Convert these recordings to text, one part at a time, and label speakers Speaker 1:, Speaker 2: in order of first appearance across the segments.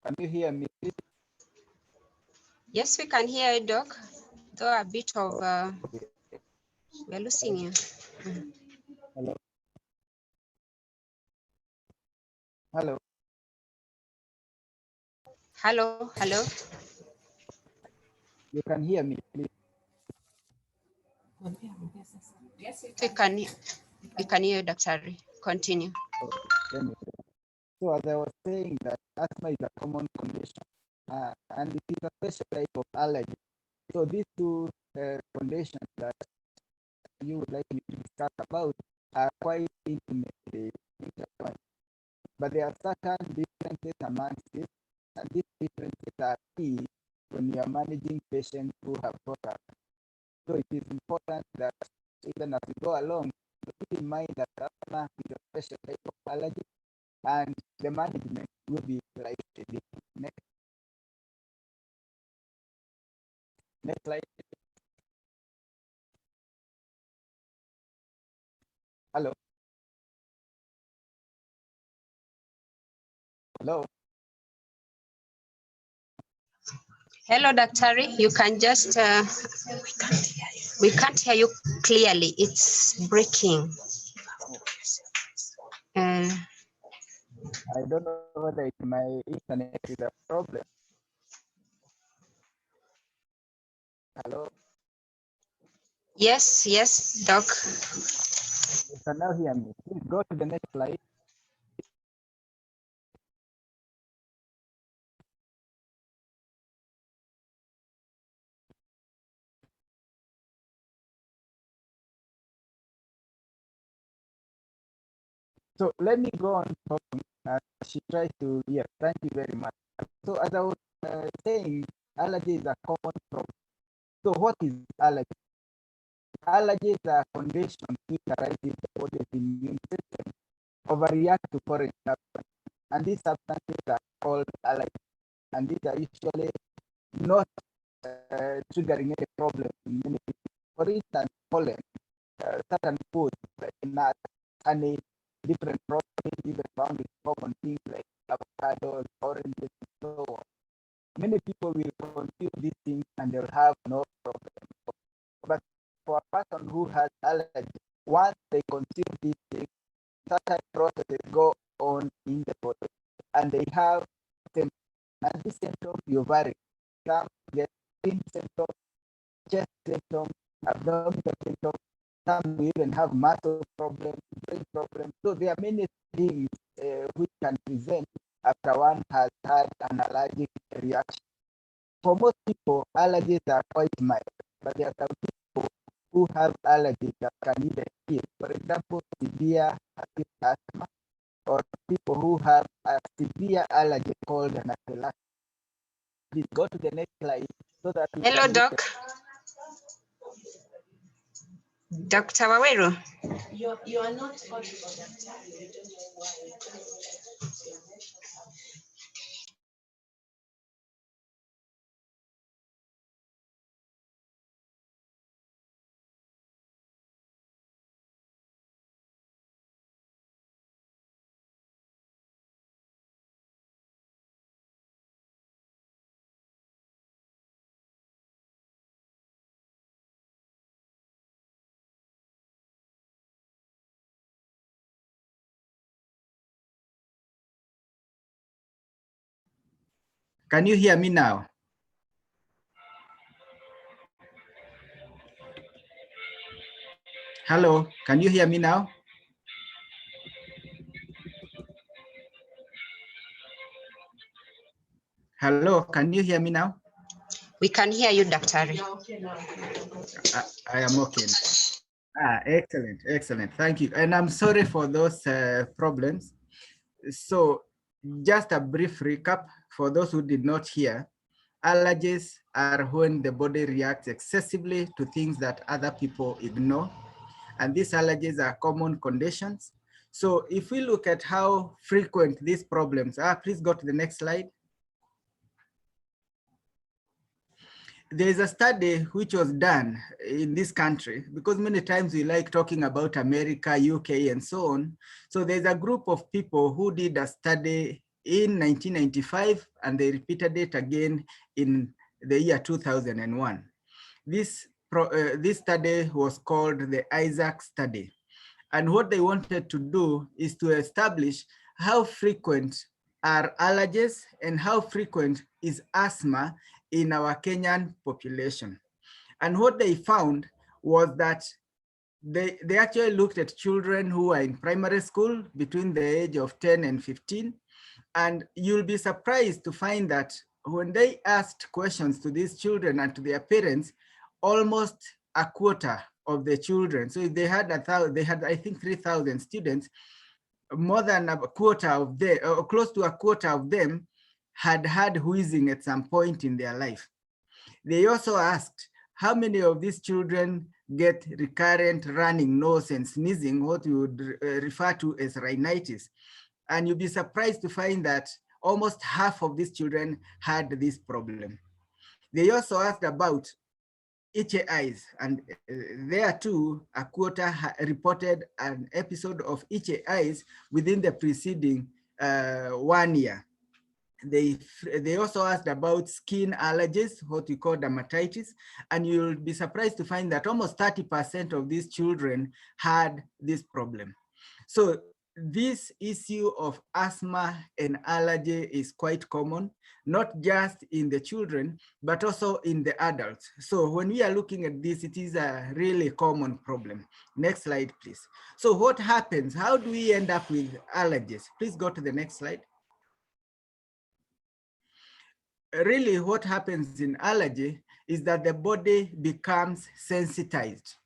Speaker 1: Can you hear me?
Speaker 2: Yes, we can hear you, Doc. Though a bit of, we're losing you.
Speaker 1: Hello. Hello.
Speaker 2: Hello, hello.
Speaker 1: You can hear me, please.
Speaker 2: We can hear you, Dr. Continue.
Speaker 1: So as I was saying that asthma is a common condition and it is a special type of allergy. So these two conditions that you would like me to discuss about are quite intimately intertwined. But there are certain differences amongst it, and these differences are key when you are managing patients who have got. So it is important that even as we go along, keep in mind that asthma is a special type of allergy and the management will be slightly different. Next slide. Hello. Hello.
Speaker 2: Hello, Dr. You can just, we can't hear you clearly. It's breaking.
Speaker 1: I don't know whether it's my internet is a problem. Hello.
Speaker 2: Yes, yes, Doc.
Speaker 1: You can now hear me. Please go to the next slide. So let me go on talking. She tries to, yes, thank you very much. So as I was saying, allergy is a common problem. So what is allergy? Allergies are conditions which arise in the body's immune system overreact to foreign substances. And these substances are called allergens. And these are usually not triggering any problem in many people. For instance, pollen, certain foods like nuts, honey, different proteins, even found in common things like avocados, oranges, and so on. Many people will consume these things and they'll have no problem. But for a person who has allergy, once they consume these things, certain processes go on in the body and they have symptoms. And these symptoms will vary. Some get skin symptoms, chest symptoms, abdominal symptoms. Some will even have muscle problems, brain problems. So there are many things which can present after one has had an allergic reaction. For most people, allergies are quite mild, but there are some people who have allergies that can either kill. For example, severe acute asthma, or people who have a severe allergy called anaphylactic. Please go to the next slide so that we
Speaker 2: Hello, Doc. Dr. Waweru.
Speaker 3: You are not audible, Doctor.
Speaker 1: Can you hear me now? Hello, can you hear me now? Hello, can you hear me now?
Speaker 2: We can hear you, Dr.
Speaker 1: I am okay. Excellent, excellent. Thank you. And I'm sorry for those problems. So just a brief recap for those who did not hear. Allergies are when the body reacts excessively to things that other people ignore. And these allergies are common conditions. So if we look at how frequent these problems are, please go to the next slide. There is a study which was done in this country, because many times we like talking about America, UK, and so on. So there's a group of people who did a study in 1995, and they repeated it again in the year 2001. This study was called the Isaac study. And what they wanted to do is to establish how frequent are allergies and how frequent is asthma in our Kenyan population. And what they found was that they actually looked at children who are in primary school between the age of 10 and 15. And you'll be surprised to find that when they asked questions to these children and to their parents, almost a quarter of the children, so if they had I think 3,000 students, more than a quarter of them, or close to a quarter of them, had had wheezing at some point in their life. They also asked how many of these children get recurrent running nose and sneezing, what we would refer to as rhinitis. And you'll be surprised to find that almost half of these children had this problem. They also asked about itchy eyes, and there too, a quarter reported an episode of itchy eyes within the preceding 1 year. They also asked about skin allergies, what we call dermatitis, and you'll be surprised to find that almost 30% of these children had this problem. So this issue of asthma and allergy is quite common, not just in the children, but also in the adults. So when we are looking at this, it is a really common problem. Next slide, please. So what happens? How do we end up with allergies? Please go to the next slide. Really what happens in allergy is that the body becomes sensitized,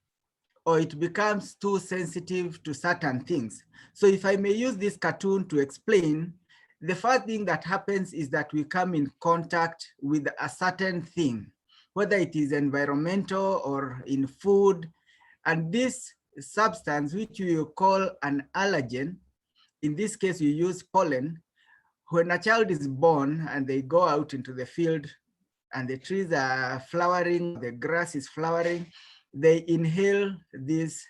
Speaker 1: or it becomes too sensitive to certain things. So if I may use this cartoon to explain, the first thing that happens is that we come in contact with a certain thing, whether it is environmental or in food, and this substance, which we call an allergen, in this case we use pollen. When a child is born and they go out into the field and the trees are flowering, the grass is flowering, they inhale this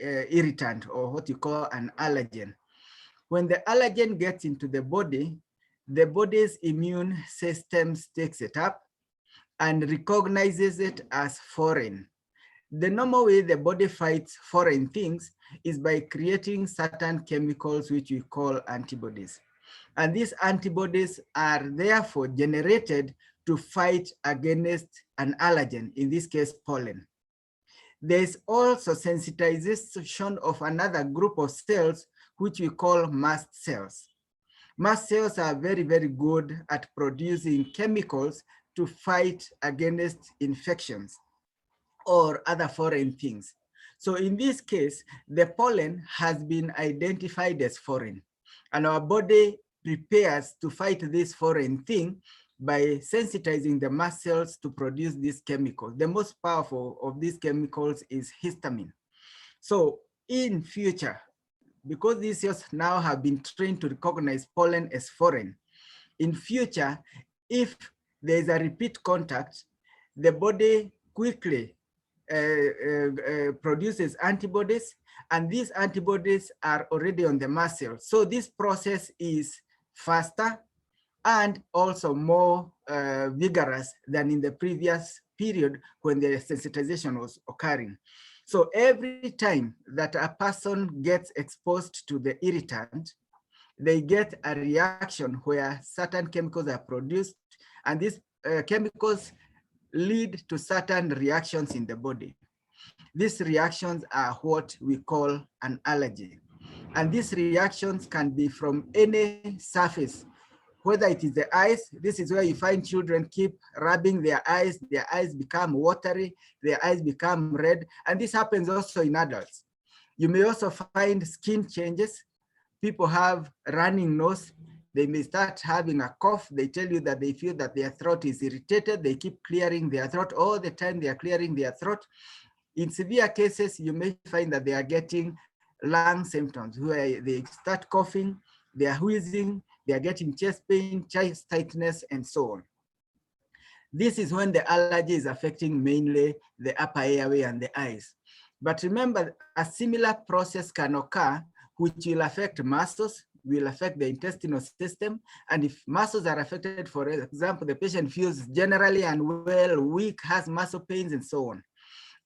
Speaker 1: irritant, or what you call an allergen. When the allergen gets into the body's immune system takes it up and recognizes it as foreign. The normal way the body fights foreign things is by creating certain chemicals which we call antibodies. And these antibodies are therefore generated to fight against an allergen, in this case, pollen. There's also sensitization of another group of cells, which we call mast cells. Mast cells are very, very good at producing chemicals to fight against infections or other foreign things. So in this case, the pollen has been identified as foreign, and our body prepares to fight this foreign thing by sensitizing the mast cells to produce these chemicals. The most powerful of these chemicals is histamine. So in future, because these cells now have been trained to recognize pollen as foreign, in future, if there's a repeat contact, the body quickly produces antibodies, and these antibodies are already on the mast cells. So this process is faster and also more vigorous than in the previous period when the sensitization was occurring. So every time that a person gets exposed to the irritant, they get a reaction where certain chemicals are produced, and these chemicals lead to certain reactions in the body. These reactions are what we call an allergy. And these reactions can be from any surface, whether it is the eyes. This is where you find children keep rubbing their eyes become watery, their eyes become red, and this happens also in adults. You may also find skin changes. People have running nose. They may start having a cough. They tell you that they feel that their throat is irritated. They keep clearing their throat all the time. They are clearing their throat. In severe cases, you may find that they are getting lung symptoms where they start coughing, they are wheezing, they are getting chest pain, chest tightness, and so on. This is when the allergy is affecting mainly the upper airway and the eyes. But remember, a similar process can occur which will affect muscles. will affect the intestinal system. And if muscles are affected, for example, the patient feels generally unwell, weak, has muscle pains, and so on.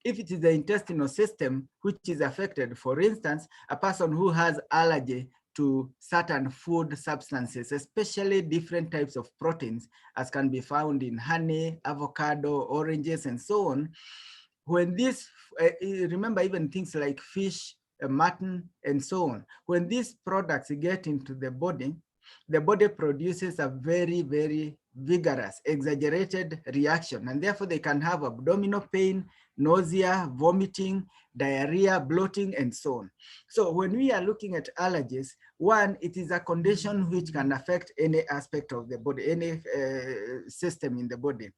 Speaker 1: If it is the intestinal system which is affected, for instance, a person who has allergy to certain food substances, especially different types of proteins, as can be found in honey, avocado, oranges, and so on. When this, remember even things like fish, mutton, and so on, when these products get into the body produces a very, very vigorous, exaggerated reaction, and therefore they can have abdominal pain, nausea, vomiting, diarrhea, bloating, and so on. So when we are looking at allergies, one, it is a condition which can affect any aspect of the body, any system in the body.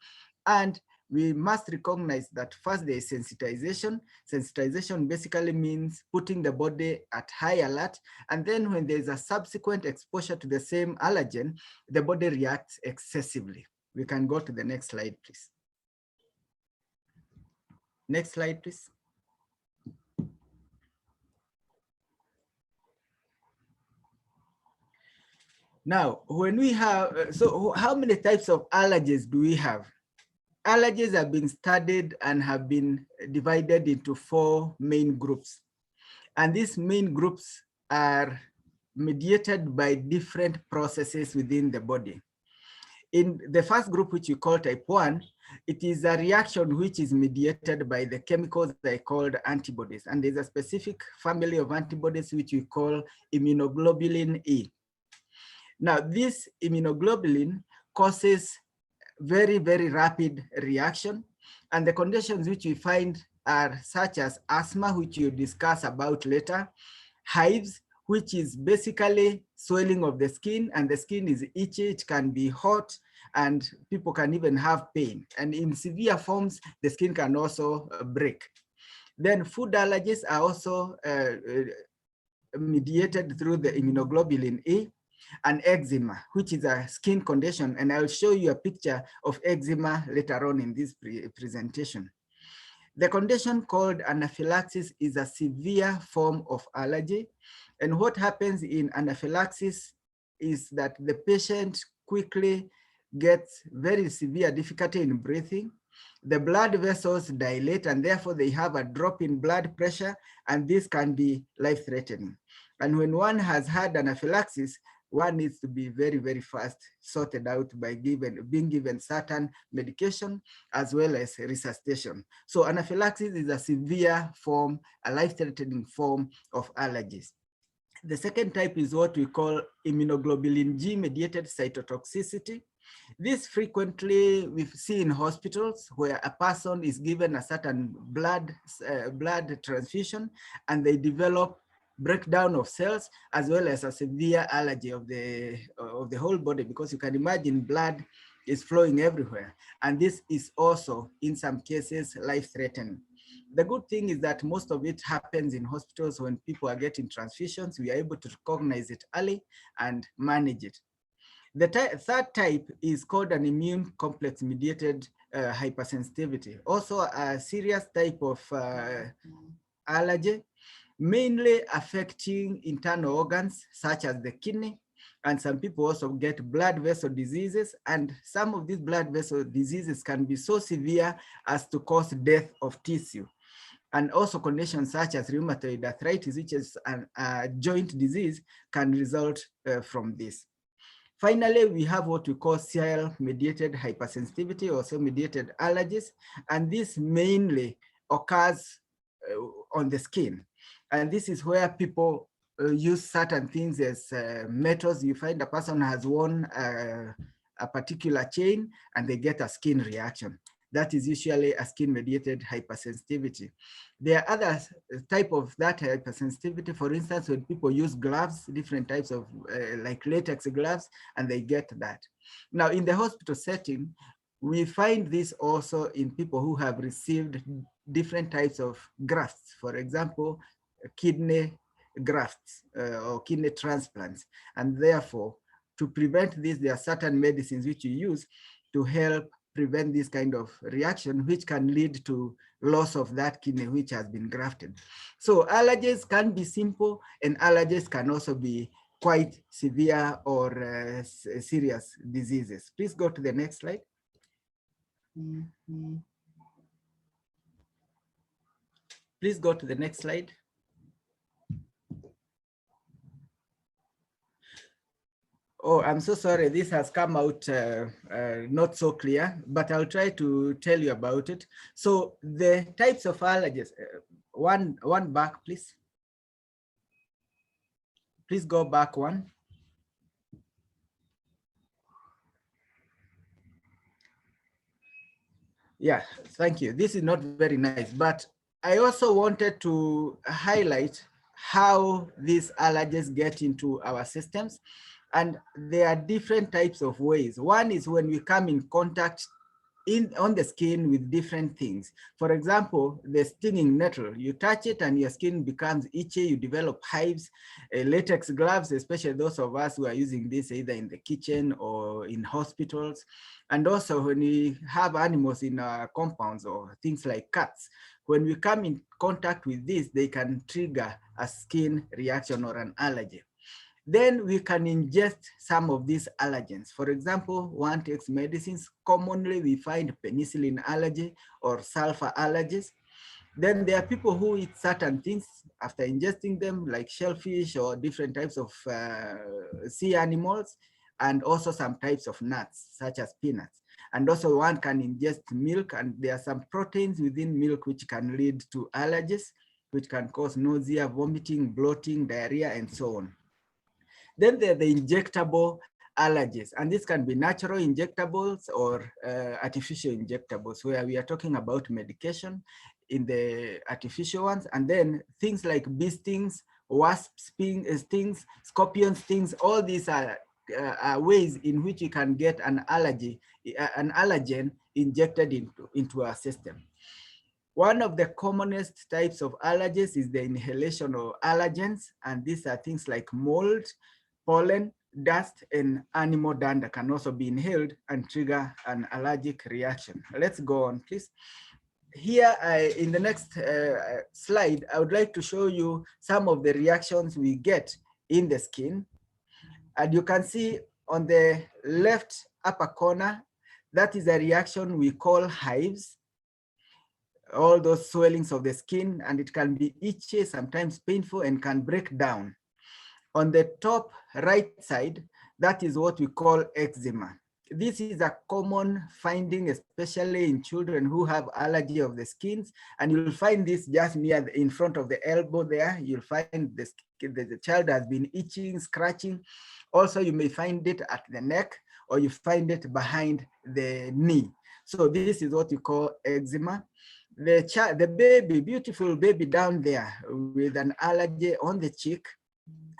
Speaker 1: And we must recognize that first there is sensitization. Sensitization basically means putting the body at high alert. And then when there's a subsequent exposure to the same allergen, the body reacts excessively. We can go to the next slide, please. Next slide, please. Now, when we have, so how many types of allergies do we have? Allergies have been studied and have been divided into 4 main groups. And these main groups are mediated by different processes within the body. In the first group, which we call type 1, it is a reaction which is mediated by the chemicals that are called antibodies. And there's a specific family of antibodies which we call immunoglobulin E. Now, this immunoglobulin causes very, very rapid reaction. And the conditions which we find are such as asthma, which you'll discuss about later, hives, which is basically swelling of the skin, and the skin is itchy, it can be hot, and people can even have pain. And in severe forms, the skin can also break. Then food allergies are also mediated through the immunoglobulin E, and eczema, which is a skin condition. And I'll show you a picture of eczema later on in this presentation. The condition called anaphylaxis is a severe form of allergy. And what happens in anaphylaxis is that the patient quickly gets very severe difficulty in breathing. The blood vessels dilate, and therefore they have a drop in blood pressure, and this can be life-threatening. And when one has had anaphylaxis, one needs to be very, very fast sorted out by being given certain medication as well as resuscitation. So anaphylaxis is a severe form, a life-threatening form of allergies. The second type is what we call immunoglobulin G mediated cytotoxicity. This frequently we see in hospitals where a person is given a certain blood transfusion, and they develop breakdown of cells as well as a severe allergy of the whole body, because you can imagine blood is flowing everywhere. And this is also in some cases life-threatening. The good thing is that most of it happens in hospitals. When people are getting transfusions, we are able to recognize it early and manage it. The third type is called an immune complex mediated hypersensitivity, also a serious type of allergy, mainly affecting internal organs such as the kidney. And some people also get blood vessel diseases, and some of these blood vessel diseases can be so severe as to cause death of tissue. And also conditions such as rheumatoid arthritis, which is a joint disease, can result from this. Finally, we have what we call cell-mediated hypersensitivity or cell-mediated allergies, and this mainly occurs on the skin. And this is where people use certain things as metals. You find a person has worn a particular chain and they get a skin reaction. That is usually a skin-mediated hypersensitivity. There are other type of that hypersensitivity. For instance, when people use gloves, different types of like latex gloves, and they get that. Now, in the hospital setting, we find this also in people who have received different types of grafts. For example, kidney grafts or kidney transplants. And therefore, to prevent this, there are certain medicines which you use to help prevent this kind of reaction, which can lead to loss of that kidney which has been grafted. So allergies can be simple, and allergies can also be quite severe or serious diseases. Please go to the next slide. Please go to the next slide. Oh, I'm so sorry. This has come out not so clear, but I'll try to tell you about it. So the types of allergies, one back, please. Please go back one. Yeah, thank you. This is not very nice, but I also wanted to highlight how these allergens get into our systems. And there are different types of ways. One is when we come in contact on the skin with different things. For example, the stinging nettle, you touch it and your skin becomes itchy, you develop hives. Latex gloves, especially those of us who are using this either in the kitchen or in hospitals. And also when we have animals in our compounds or things like cats, when we come in contact with this, they can trigger a skin reaction or an allergy. Then we can ingest some of these allergens. For example, one takes medicines. Commonly, we find penicillin allergy or sulfur allergies. Then there are people who eat certain things after ingesting them, like shellfish or different types of sea animals, and also some types of nuts, such as peanuts. And also one can ingest milk, and there are some proteins within milk which can lead to allergies, which can cause nausea, vomiting, bloating, diarrhea, and so on. Then there are the injectable allergies, and this can be natural injectables or artificial injectables, where we are talking about medication in the artificial ones, and then things like bee stings, wasp stings, scorpion stings. All these are ways in which you can get an allergen injected into our system. One of the commonest types of allergies is the inhalation of allergens, and these are things like mold, pollen, dust, and animal dander can also be inhaled and trigger an allergic reaction. Let's go on, please. Here, in the next slide, I would like to show you some of the reactions we get in the skin. And you can see on the left upper corner, that is a reaction we call hives. All those swellings of the skin, and it can be itchy, sometimes painful, and can break down. On the top right side, that is what we call eczema. This is a common finding, especially in children who have allergy of the skins, and you'll find this just near in front of the elbow there. You'll find the child has been itching, scratching. Also, you may find it at the neck, or you find it behind the knee. So this is what you call eczema. The baby, beautiful baby down there with an allergy on the cheek,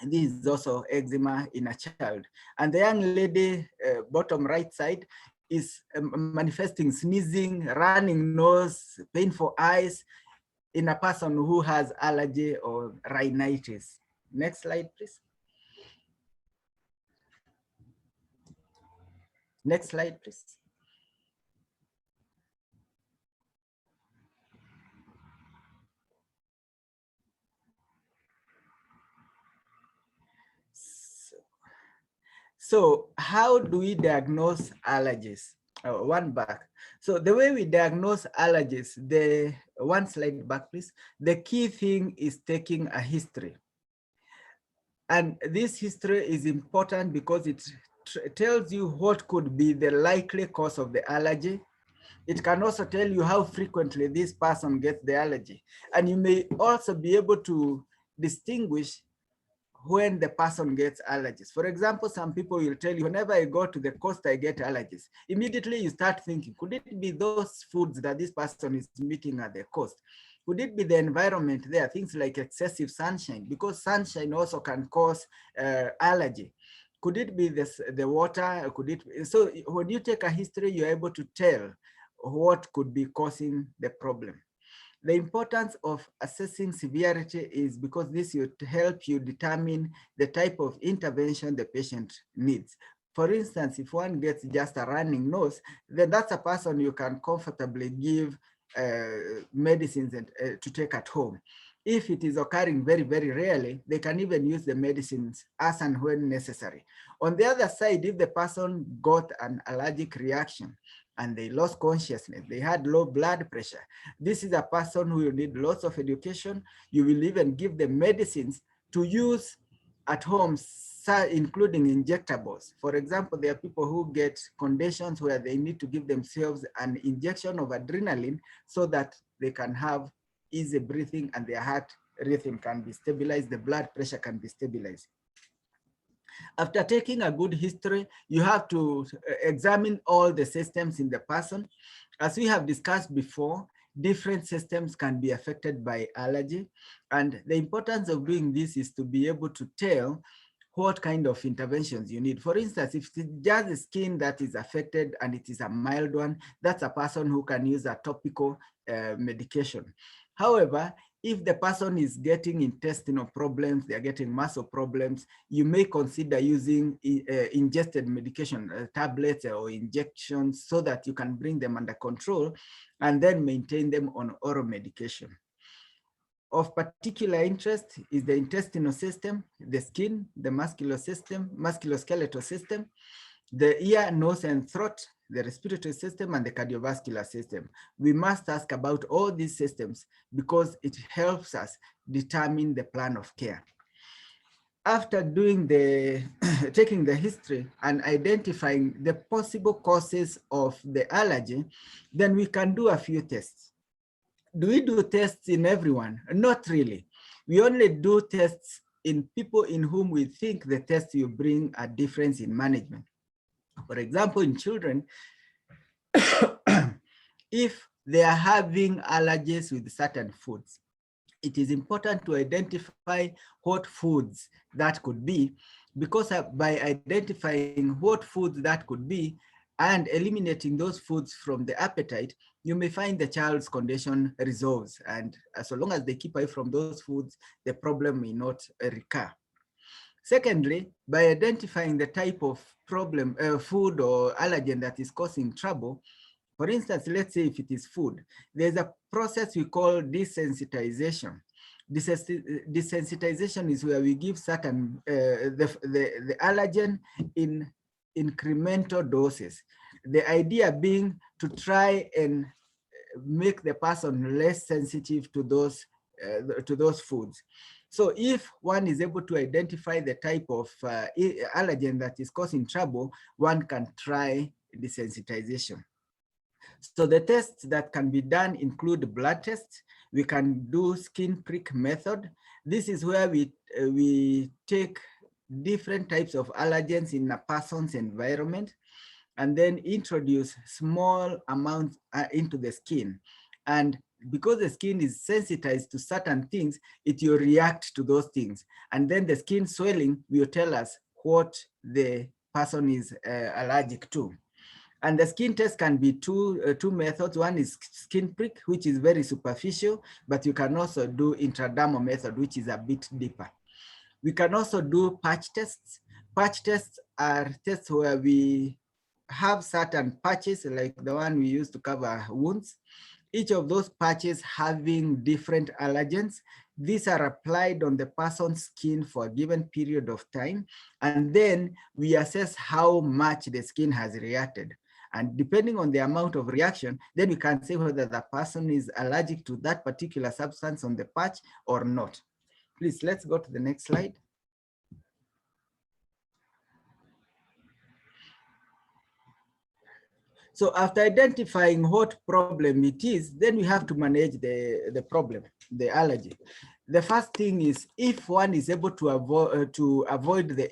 Speaker 1: this is also eczema in a child. And the young lady, bottom right side, is manifesting sneezing, running nose, painful eyes in a person who has allergy or rhinitis. Next slide, please. Next slide, please. So how do we diagnose allergies? One back. So the way we diagnose allergies, the one slide back, please. The key thing is taking a history. And this history is important because it tells you what could be the likely cause of the allergy. It can also tell you how frequently this person gets the allergy. And you may also be able to distinguish when the person gets allergies. For example, some people will tell you, whenever I go to the coast, I get allergies. Immediately you start thinking, could it be those foods that this person is meeting at the coast? Could it be the environment there, things like excessive sunshine? Because sunshine also can cause allergy. Could it be the water? Could it? So when you take a history, you're able to tell what could be causing the problem. The importance of assessing severity is because this will help you determine the type of intervention the patient needs. For instance, if one gets just a running nose, then that's a person you can comfortably give medicines to take at home. If it is occurring very, very rarely, they can even use the medicines as and when necessary. On the other side, if the person got an allergic reaction and they lost consciousness, they had low blood pressure, this is a person who will need lots of education. You will even give them medicines to use at home, including injectables. For example, there are people who get conditions where they need to give themselves an injection of adrenaline so that they can have easy breathing and their heart rhythm can be stabilized, the blood pressure can be stabilized. After taking a good history, you have to examine all the systems in the person. As we have discussed before, different systems can be affected by allergy. And the importance of doing this is to be able to tell what kind of interventions you need. For instance, if it's just the skin that is affected and it is a mild one, that's a person who can use a topical medication. However, if the person is getting intestinal problems, they're getting muscle problems, you may consider using ingested medication, tablets or injections, so that you can bring them under control and then maintain them on oral medication. Of particular interest is the intestinal system, the skin, the musculoskeletal system, the ear, nose, and throat, the respiratory system, and the cardiovascular system. We must ask about all these systems because it helps us determine the plan of care. After doing the taking the history and identifying the possible causes of the allergy, then we can do a few tests. Do we do tests in everyone? Not really. We only do tests in people in whom we think the tests will bring a difference in management. For example, in children, if they are having allergies with certain foods, it is important to identify what foods that could be, because by identifying what foods that could be and eliminating those foods from the appetite, you may find the child's condition resolves. And so long as they keep away from those foods, the problem may not recur. Secondly, by identifying the type of problem, food or allergen that is causing trouble, for instance, let's say if it is food, there's a process we call desensitization. Desensitization is where we give certain, the allergen in incremental doses. The idea being to try and make the person less sensitive to those foods. So if one is able to identify the type of allergen that is causing trouble, one can try desensitization. So the tests that can be done include blood tests. We can do skin prick method. This is where we take different types of allergens in a person's environment and then introduce small amounts into the skin. And because the skin is sensitized to certain things, it will react to those things. And then the skin swelling will tell us what the person is allergic to. And the skin test can be two methods. One is skin prick, which is very superficial, but you can also do intradermal method, which is a bit deeper. We can also do patch tests. Patch tests are tests where we have certain patches, like the one we use to cover wounds. Each of those patches having different allergens. These are applied on the person's skin for a given period of time. And then we assess how much the skin has reacted. And depending on the amount of reaction, then we can say whether the person is allergic to that particular substance on the patch or not. Please, let's go to the next slide. So after identifying what problem it is, then we have to manage the problem, the allergy. The first thing is, if one is able to avoid the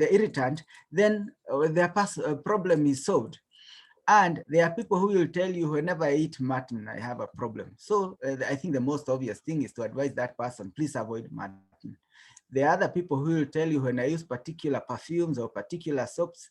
Speaker 1: irritant, then the problem is solved. And there are people who will tell you, whenever I eat mutton, I have a problem. So I think the most obvious thing is to advise that person, please avoid mutton. There are other people who will tell you, when I use particular perfumes or particular soaps,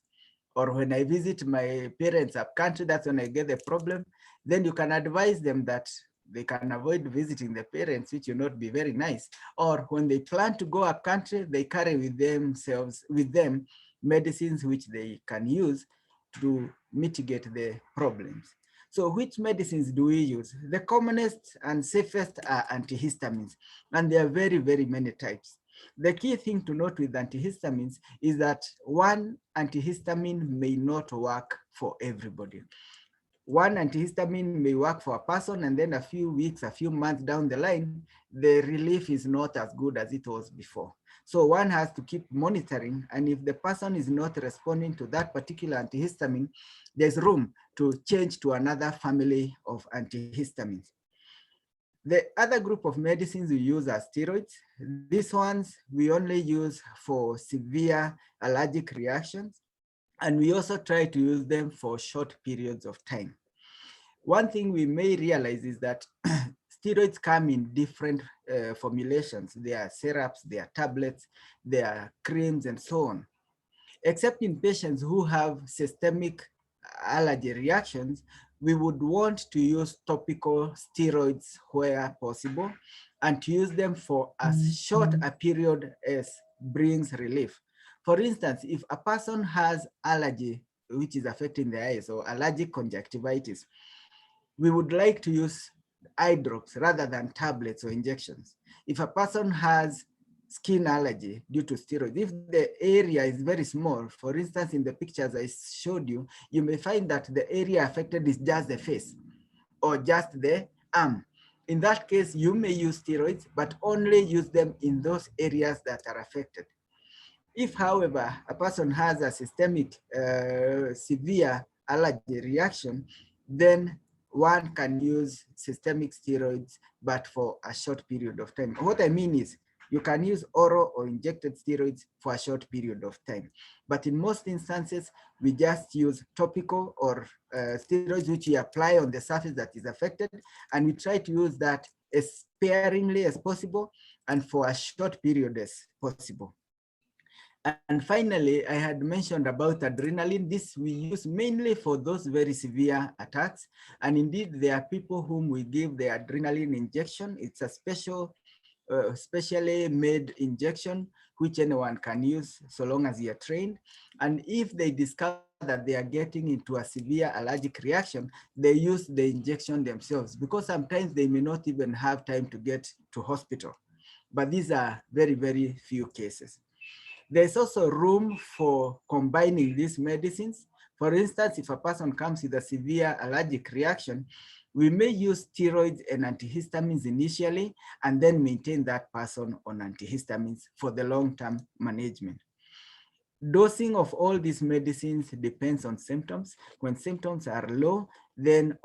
Speaker 1: or when I visit my parents up country, that's when I get the problem. Then you can advise them that they can avoid visiting the parents, which will not be very nice. Or when they plan to go up country, they carry with them medicines which they can use to mitigate the problems. So which medicines do we use? The commonest and safest are antihistamines, and there are very, very many types. The key thing to note with antihistamines is that one antihistamine may not work for everybody. One antihistamine may work for a person, and then a few weeks, a few months down the line, the relief is not as good as it was before. So one has to keep monitoring, and if the person is not responding to that particular antihistamine, there's room to change to another family of antihistamines. The other group of medicines we use are steroids. These ones we only use for severe allergic reactions, and we also try to use them for short periods of time. One thing we may realize is that steroids come in different formulations. There are syrups, there are tablets, there are creams, and so on. Except in patients who have systemic allergy reactions, we would want to use topical steroids where possible, and to use them for as short a period as brings relief. For instance, if a person has allergy which is affecting the eyes, or allergic conjunctivitis, we would like to use eye drops rather than tablets or injections. If a person has skin allergy due to steroids, if the area is very small, for instance, in the pictures I showed you, you may find that the area affected is just the face or just the arm. In that case, you may use steroids, but only use them in those areas that are affected. If, however, a person has a systemic severe allergy reaction, then one can use systemic steroids, but for a short period of time. What I mean is, you can use oral or injected steroids for a short period of time. But in most instances, we just use topical or steroids which we apply on the surface that is affected, and we try to use that as sparingly as possible and for a short period as possible. And finally, I had mentioned about adrenaline. This we use mainly for those very severe attacks. And indeed, there are people whom we give the adrenaline injection. It's a specially made injection, which anyone can use so long as you're trained. And if they discover that they are getting into a severe allergic reaction, they use the injection themselves, because sometimes they may not even have time to get to hospital. But these are very, very few cases. There's also room for combining these medicines. For instance, if a person comes with a severe allergic reaction, we may use steroids and antihistamines initially, and then maintain that person on antihistamines for the long-term management. Dosing of all these medicines depends on symptoms. When symptoms are low, then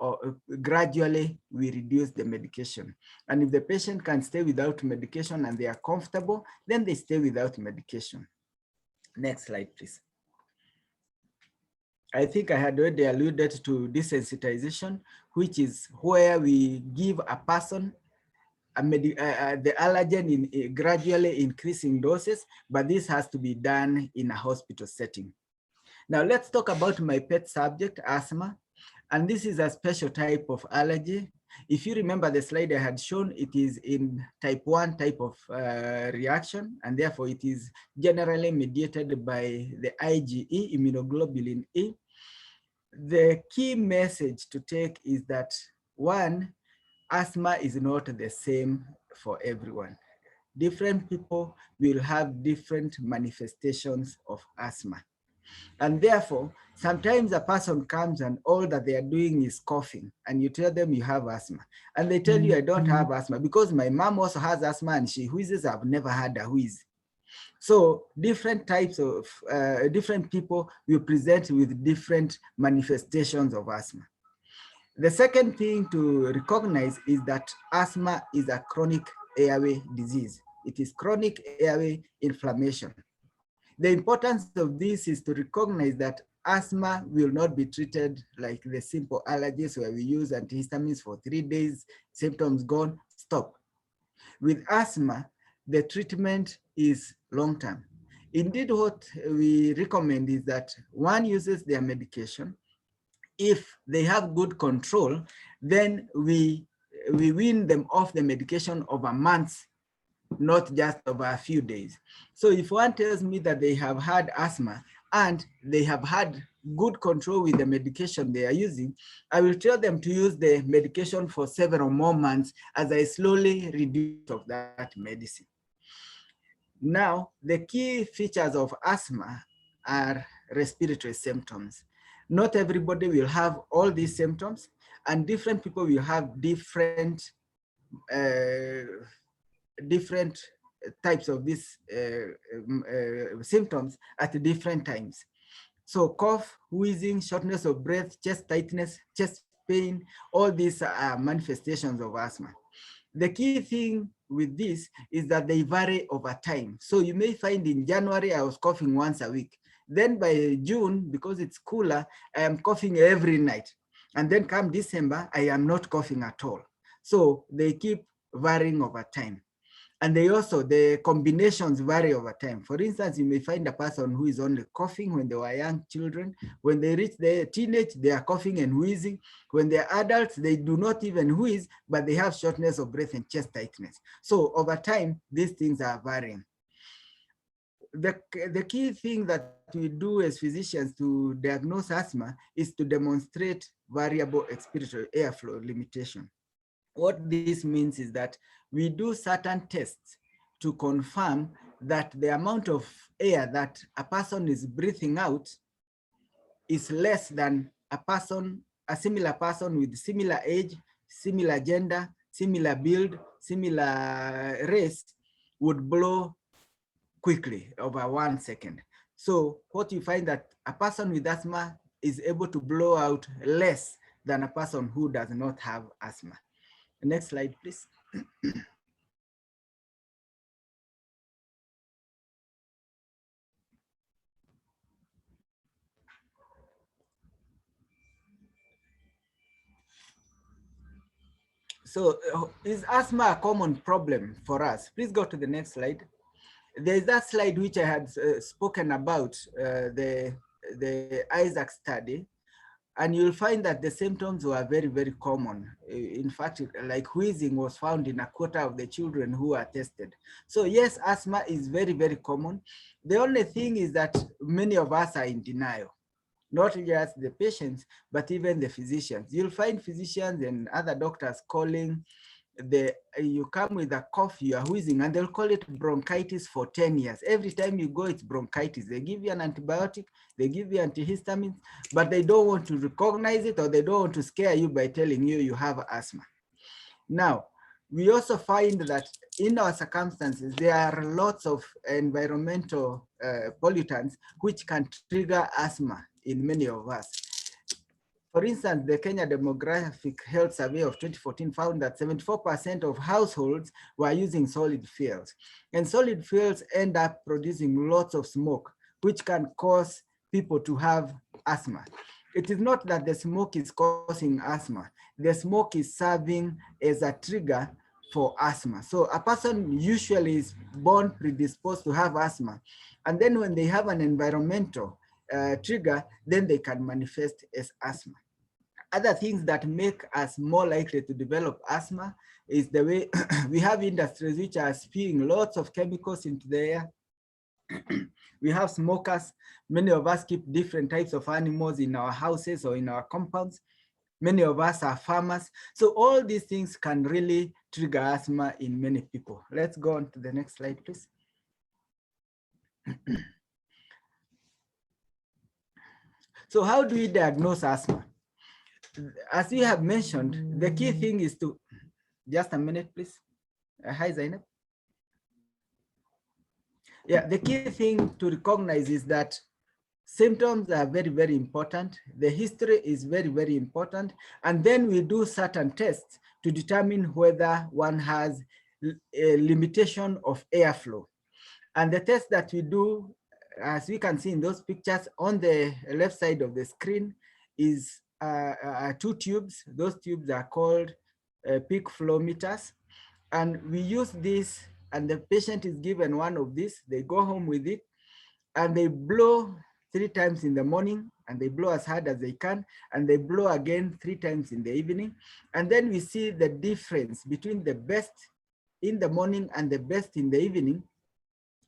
Speaker 1: gradually we reduce the medication. And if the patient can stay without medication and they are comfortable, then they stay without medication. Next slide, please. I think I had already alluded to desensitization, which is where we give a person the allergen in gradually increasing doses, but this has to be done in a hospital setting. Now let's talk about my pet subject, asthma. And this is a special type of allergy. If you remember the slide I had shown, it is in type 1 type of reaction, and therefore it is generally mediated by the IgE, immunoglobulin E. The key message to take is that, one, asthma is not the same for everyone. Different people will have different manifestations of asthma. And therefore, sometimes a person comes and all that they are doing is coughing, and you tell them you have asthma. And they tell you, I don't have asthma because my mom also has asthma and she wheezes, I've never had a wheeze. So different types of, different people will present with different manifestations of asthma. The second thing to recognize is that asthma is a chronic airway disease. It is chronic airway inflammation. The importance of this is to recognize that asthma will not be treated like the simple allergies where we use antihistamines for 3 days, symptoms gone, stop. With asthma, the treatment is long-term. Indeed, what we recommend is that one uses their medication. If they have good control, then we wean them off the medication over months, not just over a few days. So if one tells me that they have had asthma and they have had good control with the medication they are using, I will tell them to use the medication for several more months as I slowly reduce of that medicine. Now, the key features of asthma are respiratory symptoms. Not everybody will have all these symptoms, and different people will have different different types of these symptoms at different times. So cough, wheezing, shortness of breath, chest tightness, chest pain, all these are manifestations of asthma. The key thing with this is that they vary over time. So you may find in January, I was coughing once a week. Then by June, because it's cooler, I am coughing every night. And then come December, I am not coughing at all. So they keep varying over time. And they also, the combinations vary over time. For instance, you may find a person who is only coughing when they were young children. When they reach the teenage, they are coughing and wheezing. When they're adults, they do not even wheeze, but they have shortness of breath and chest tightness. So over time, these things are varying. The key thing that we do as physicians to diagnose asthma is to demonstrate variable expiratory airflow limitation. What this means is that we do certain tests to confirm that the amount of air that a person is breathing out is less than a similar person with similar age, similar gender, similar build, similar race would blow quickly over 1 second. So what you find that a person with asthma is able to blow out less than a person who does not have asthma. Next slide, please. So is asthma a common problem for us? Please go to the next slide. There's that slide which I had spoken about, the Isaac study. And you'll find that the symptoms were very, very common. In fact, like wheezing was found in a quarter of the children who were tested. So yes, asthma is very, very common. The only thing is that many of us are in denial, not just the patients, but even the physicians. You'll find physicians and other doctors calling you come with a cough, you are wheezing, and they'll call it bronchitis for 10 years. Every time you go, it's bronchitis. They give you an antibiotic, they give you antihistamines, but they don't want to recognize it, or they don't want to scare you by telling you you have asthma. Now, we also find that in our circumstances, there are lots of environmental pollutants which can trigger asthma in many of us. For instance, the Kenya Demographic Health Survey of 2014 found that 74% of households were using solid fuels. And solid fuels end up producing lots of smoke, which can cause people to have asthma. It is not that the smoke is causing asthma. The smoke is serving as a trigger for asthma. So a person usually is born predisposed to have asthma. And then when they have an environmental trigger, then they can manifest as asthma. Other things that make us more likely to develop asthma is the way we have industries which are spewing lots of chemicals into the air. We have smokers. Many of us keep different types of animals in our houses or in our compounds. Many of us are farmers. So all these things can really trigger asthma in many people. Let's go on to the next slide, please. So how do we diagnose asthma? As we have mentioned, the key thing is to, just a minute, please. Hi, Zainab. Yeah, the key thing to recognize is that symptoms are very, very important. The history is very, very important. And then we do certain tests to determine whether one has a limitation of airflow. And the test that we do, as we can see in those pictures on the left side of the screen, is 2 tubes. Those tubes are called peak flow meters. And we use this, and the patient is given one of these. They go home with it, and they blow 3 times in the morning, and they blow as hard as they can, and they blow again 3 times in the evening. And then we see the difference between the best in the morning and the best in the evening,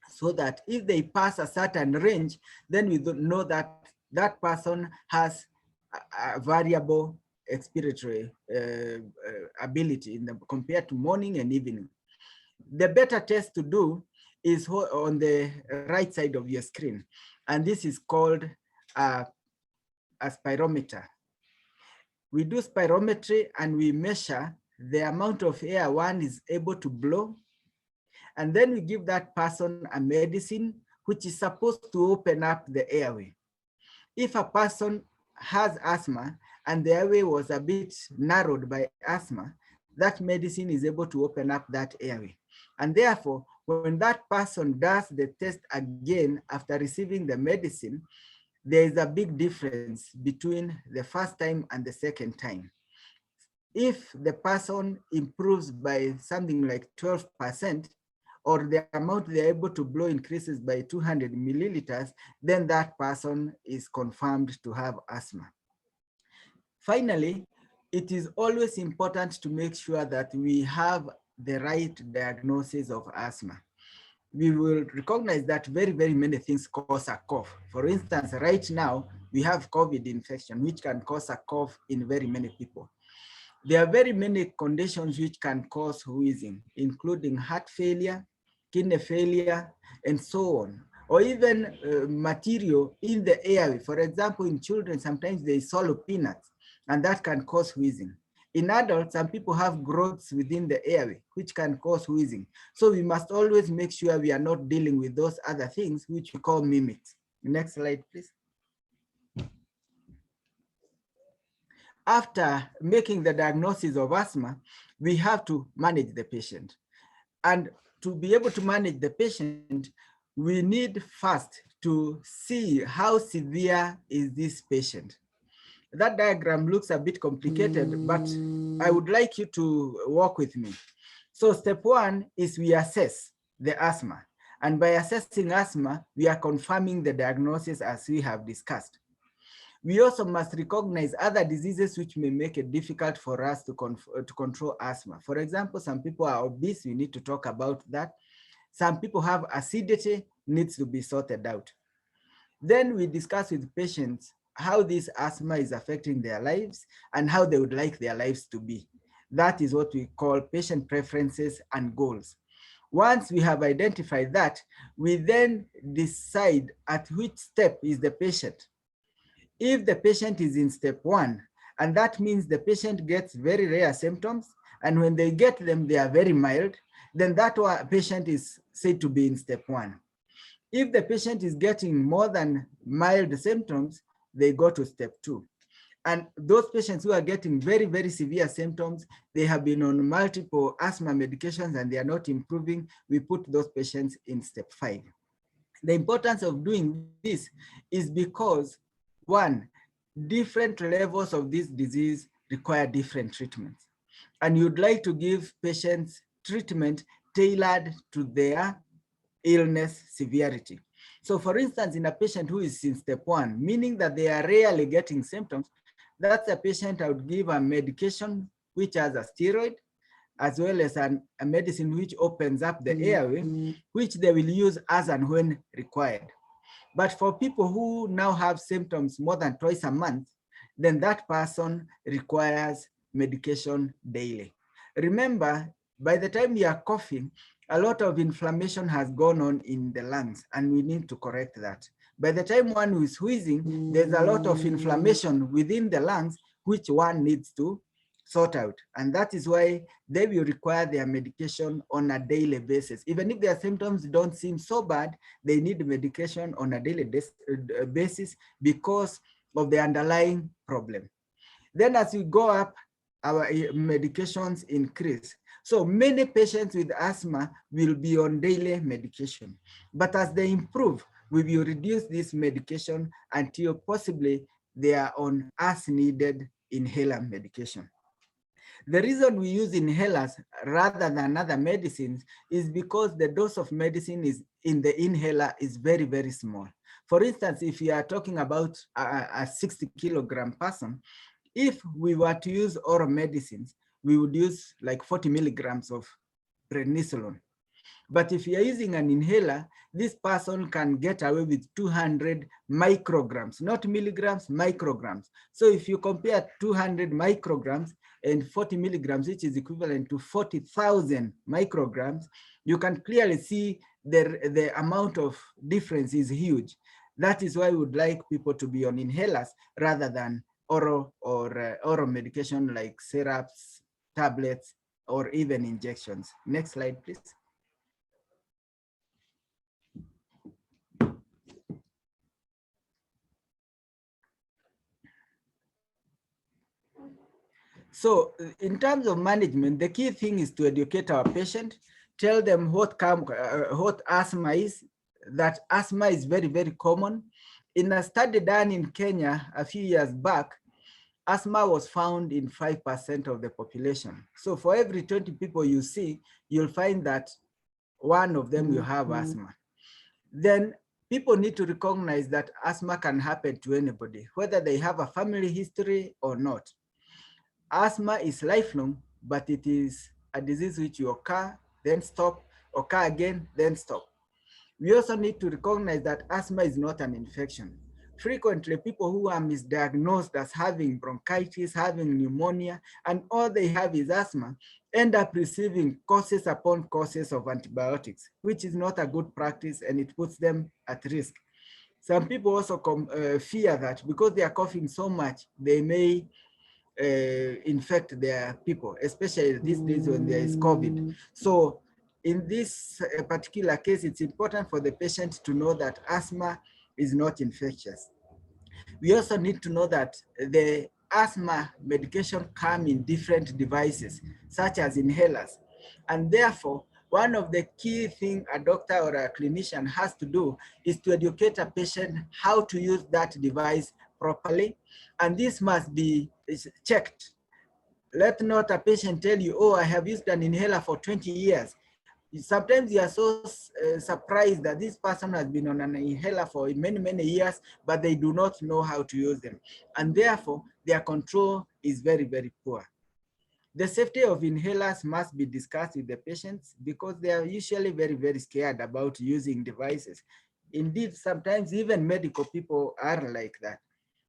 Speaker 1: so that if they pass a certain range, then we know that that person has a variable expiratory ability compared to morning and evening. The better test to do is on the right side of your screen, and this is called a spirometer. We do spirometry and we measure the amount of air one is able to blow, and then we give that person a medicine which is supposed to open up the airway. If a person has asthma and the airway was a bit narrowed by asthma, that medicine is able to open up that airway. And therefore, when that person does the test again after receiving the medicine, there is a big difference between the first time and the second time. If the person improves by something like 12%, or the amount they're able to blow increases by 200 milliliters, then that person is confirmed to have asthma. Finally, it is always important to make sure that we have the right diagnosis of asthma. We will recognize that very, very many things cause a cough. For instance, right now, we have COVID infection, which can cause a cough in very many people. There are very many conditions which can cause wheezing, including heart failure, kidney failure, and so on, or even material in the airway. For example, in children, sometimes they swallow peanuts, and that can cause wheezing. In adults, some people have growths within the airway, which can cause wheezing. So we must always make sure we are not dealing with those other things, which we call mimics. Next slide, please. After making the diagnosis of asthma, we have to manage the patient. And to be able to manage the patient, we need first to see how severe is this patient. That diagram looks a bit complicated, but I would like you to walk with me. So step one is we assess the asthma. And by assessing asthma, we are confirming the diagnosis as we have discussed. We also must recognize other diseases which may make it difficult for us to control asthma. For example, some people are obese, we need to talk about that. Some people have acidity, needs to be sorted out. Then we discuss with patients how this asthma is affecting their lives and how they would like their lives to be. That is what we call patient preferences and goals. Once we have identified that, we then decide at which step is the patient. If the patient is in step one, and that means the patient gets very rare symptoms, and when they get them, they are very mild, then that patient is said to be in step one. If the patient is getting more than mild symptoms, they go to step two. And those patients who are getting very, very severe symptoms, they have been on multiple asthma medications and they are not improving, we put those patients in step 5. The importance of doing this is because, one, different levels of this disease require different treatments. And you'd like to give patients treatment tailored to their illness severity. So for instance, in a patient who is in step 1, meaning that they are rarely getting symptoms, that's a patient I would give a medication which has a steroid, as well as a medicine which opens up the airway, which they will use as and when required. But for people who now have symptoms more than twice a month, then that person requires medication daily. Remember, by the time you are coughing, a lot of inflammation has gone on in the lungs, and we need to correct that. By the time one who is wheezing, there's a lot of inflammation within the lungs, which one needs to sort out. And that is why they will require their medication on a daily basis. Even if their symptoms don't seem so bad, they need medication on a daily basis because of the underlying problem. Then as we go up, our medications increase. So many patients with asthma will be on daily medication. But as they improve, we will reduce this medication until possibly they are on as needed inhaler medication. The reason we use inhalers rather than other medicines is because the dose of medicine is in the inhaler is very, very small. For instance, if you are talking about a 60 kilogram person, if we were to use oral medicines, we would use like 40 milligrams of prednisolone. But if you're using an inhaler, this person can get away with 200 micrograms, not milligrams, micrograms. So if you compare 200 micrograms and 40 milligrams, which is equivalent to 40,000 micrograms, you can clearly see the amount of difference is huge. That is why we would like people to be on inhalers rather than oral or oral medication like syrups, tablets, or even injections. Next slide, please. So in terms of management, the key thing is to educate our patient, tell them what asthma is, that asthma is very, very common. In a study done in Kenya a few years back, asthma was found in 5% of the population. So for every 20 people you see, you'll find that one of them will have asthma. Then people need to recognize that asthma can happen to anybody, whether they have a family history or not. Asthma is lifelong, but it is a disease which will occur, then stop, occur again, then stop. We also need to recognize that asthma is not an infection. Frequently, people who are misdiagnosed as having bronchitis, having pneumonia, and all they have is asthma, end up receiving courses upon courses of antibiotics, which is not a good practice, and it puts them at risk. Some people also fear that because they are coughing so much, they may infect their people, especially these days when there is COVID. So in this particular case, it's important for the patient to know that asthma is not infectious. We also need to know that the asthma medication come in different devices, such as inhalers. And therefore, one of the key things a doctor or a clinician has to do is to educate a patient how to use that device properly. And this must be checked. Let not a patient tell you, oh, I have used an inhaler for 20 years. Sometimes you are so surprised that this person has been on an inhaler for many, many years, but they do not know how to use them. And therefore, their control is very, very poor. The safety of inhalers must be discussed with the patients because they are usually very, very scared about using devices. Indeed, sometimes even medical people are like that.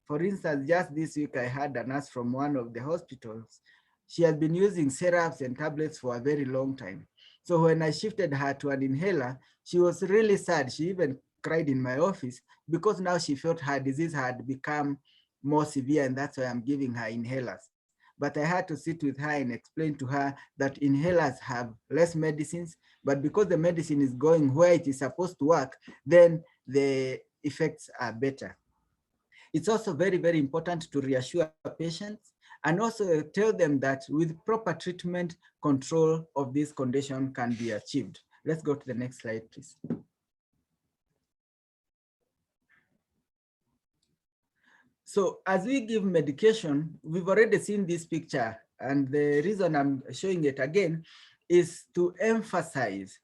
Speaker 1: For instance, just this week, I had a nurse from one of the hospitals. She has been using syrups and tablets for a very long time. So when I shifted her to an inhaler, she was really sad. She even cried in my office because now she felt her disease had become more severe, and that's why I'm giving her inhalers. But I had to sit with her and explain to her that inhalers have less medicines, but because the medicine is going where it is supposed to work, then the effects are better. It's also very, very important to reassure patients and also tell them that with proper treatment, control of this condition can be achieved. Let's go to the next slide, please. So as we give medication, we've already seen this picture, and the reason I'm showing it again is to emphasize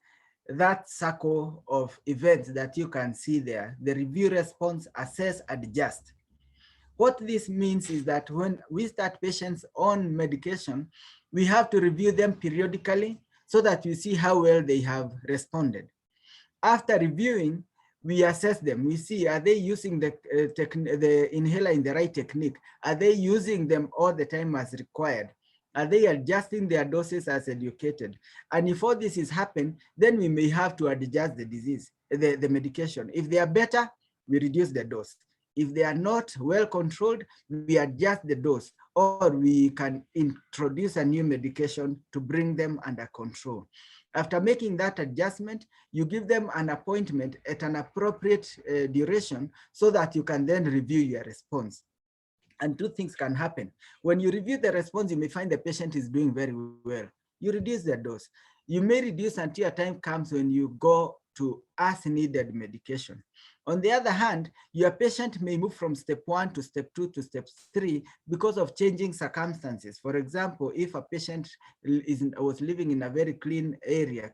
Speaker 1: that circle of events that you can see there: the review, response, assess, adjust. What this means is that when we start patients on medication, we have to review them periodically so that we see how well they have responded. After reviewing, we assess them. We see, are they using the inhaler in the right technique? Are they using them all the time as required? Are they adjusting their doses as educated? And if all this is happening, then we may have to adjust the medication. If they are better, we reduce the dose. If they are not well controlled, we adjust the dose, or we can introduce a new medication to bring them under control. After making that adjustment, you give them an appointment at an appropriate duration so that you can then review your response. And two things can happen. When you review the response, you may find the patient is doing very well. You reduce the dose. You may reduce until a time comes when you go to as needed medication. On the other hand, your patient may move from step 1 to step 2 to step 3 because of changing circumstances. For example, if a patient was living in a very clean area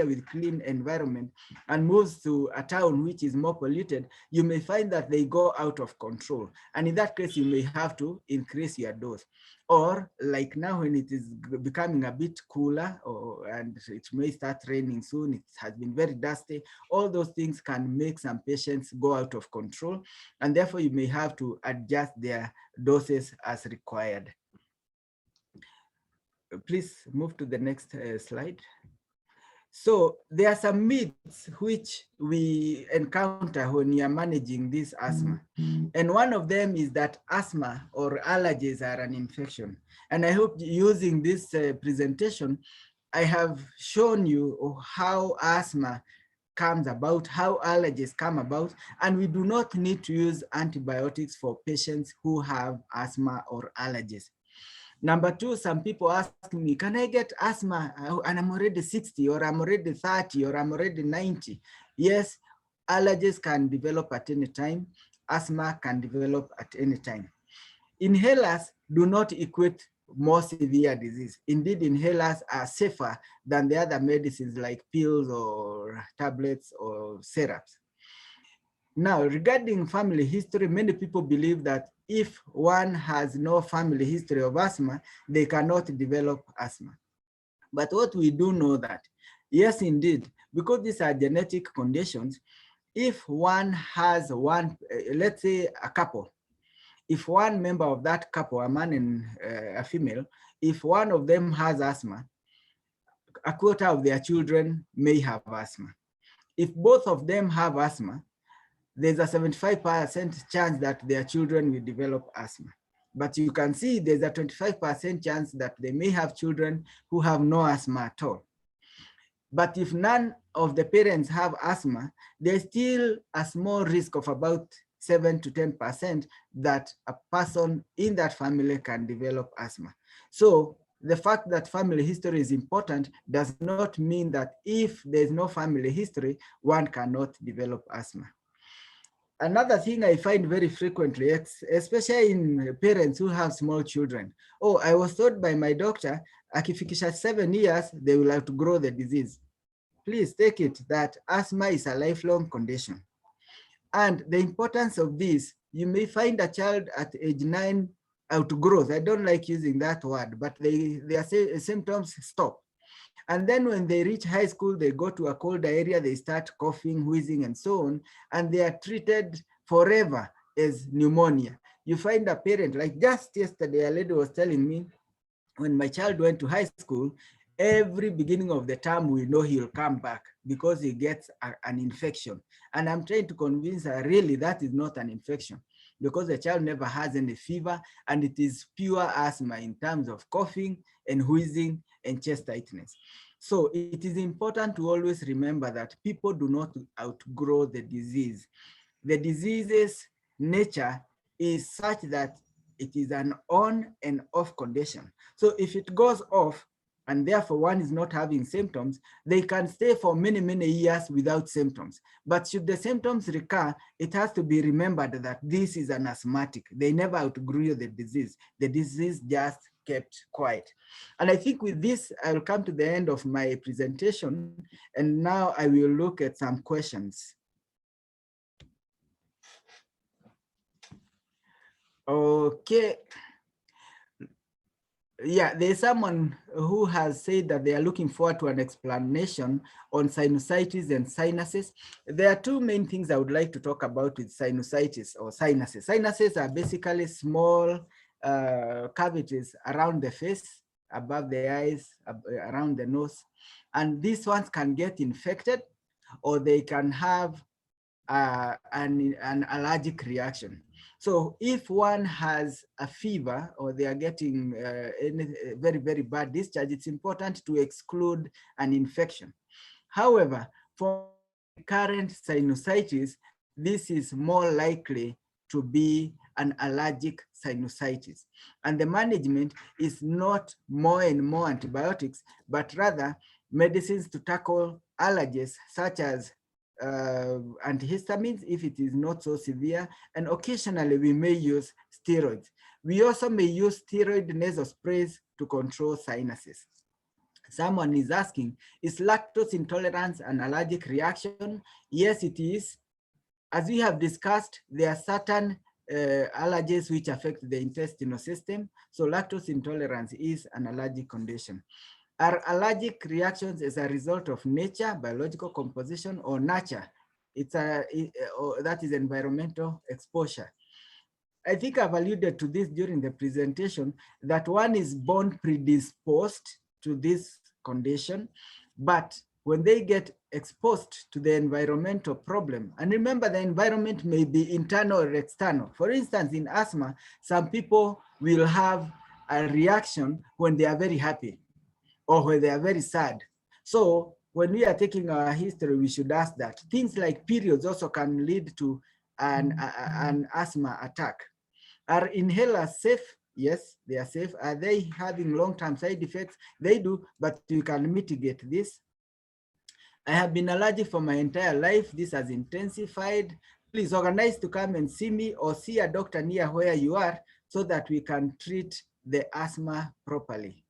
Speaker 1: with clean environment and moves to a town which is more polluted, you may find that they go out of control. And in that case, you may have to increase your dose. Or like now when it is becoming a bit cooler, or and it may start raining soon, it has been very dusty. All those things can make some patients go out of control, and therefore you may have to adjust their doses as required. Please move to the next slide. So there are some myths which we encounter when you are managing this asthma. And one of them is that asthma or allergies are an infection. And I hope using this presentation, I have shown you how asthma comes about, how allergies come about, and we do not need to use antibiotics for patients who have asthma or allergies. Number two, some people ask me, can I get asthma and I'm already 60 or I'm already 30 or I'm already 90? Yes, allergies can develop at any time. Asthma can develop at any time. Inhalers do not equate more severe disease. Indeed, inhalers are safer than the other medicines like pills or tablets or syrups. Now, regarding family history, many people believe that if one has no family history of asthma, they cannot develop asthma. But what we do know that, yes, indeed, because these are genetic conditions, if one has one, let's say a couple, if one member of that couple, a man and a female, if one of them has asthma, a quarter of their children may have asthma. If both of them have asthma, there's a 75% chance that their children will develop asthma. But you can see there's a 25% chance that they may have children who have no asthma at all. But if none of the parents have asthma, there's still a small risk of about 7 to 10% that a person in that family can develop asthma. So the fact that family history is important does not mean that if there's no family history, one cannot develop asthma. Another thing I find very frequently, especially in parents who have small children. Oh, I was told by my doctor, akifikisha 7 years, they will outgrow the disease. Please take it that asthma is a lifelong condition. And the importance of this, you may find a child at age 9 outgrows. I don't like using that word, but their symptoms stop. And then when they reach high school, they go to a colder area, they start coughing, wheezing, and so on, and they are treated forever as pneumonia. You find a parent, like just yesterday, a lady was telling me, when my child went to high school, every beginning of the term, we know he'll come back because he gets an infection. And I'm trying to convince her, really, that is not an infection because the child never has any fever, and it is pure asthma in terms of coughing and wheezing and chest tightness. So it is important to always remember that people do not outgrow the disease. The disease's nature is such that it is an on and off condition. So if it goes off, and therefore one is not having symptoms, they can stay for many, many years without symptoms. But should the symptoms recur, it has to be remembered that this is an asthmatic. They never outgrew the disease. The disease just kept quiet. And I think with this, I'll come to the end of my presentation. And now I will look at some questions. Okay. Yeah, there's someone who has said that they are looking forward to an explanation on sinusitis and sinuses. There are two main things I would like to talk about with sinusitis or sinuses. Sinuses are basically small cavities around the face, above the eyes, around the nose. And these ones can get infected, or they can have an allergic reaction. So if one has a fever or they are getting any very, very bad discharge, it's important to exclude an infection. However, for current sinusitis, this is more likely to be an allergic sinusitis. And the management is not more and more antibiotics, but rather medicines to tackle allergies such as antihistamines if it is not so severe, and occasionally we may use steroids. We also may use steroid nasal sprays to control sinuses. Someone is asking, is lactose intolerance an allergic reaction? Yes, it is. As we have discussed, there are certain allergies which affect the intestinal system. So lactose intolerance is an allergic condition. Are allergic reactions as a result of nature, biological composition, or nurture? That is environmental exposure. I think I've alluded to this during the presentation, that one is born predisposed to this condition, but when they get exposed to the environmental problem, and remember the environment may be internal or external. For instance, in asthma, some people will have a reaction when they are very happy or when they are very sad. So when we are taking our history, we should ask that. Things like periods also can lead to an asthma attack. Are inhalers safe? Yes, they are safe. Are they having long-term side effects? They do, but you can mitigate this. I have been allergic for my entire life. This has intensified. Please organize to come and see me or see a doctor near where you are so that we can treat the asthma properly.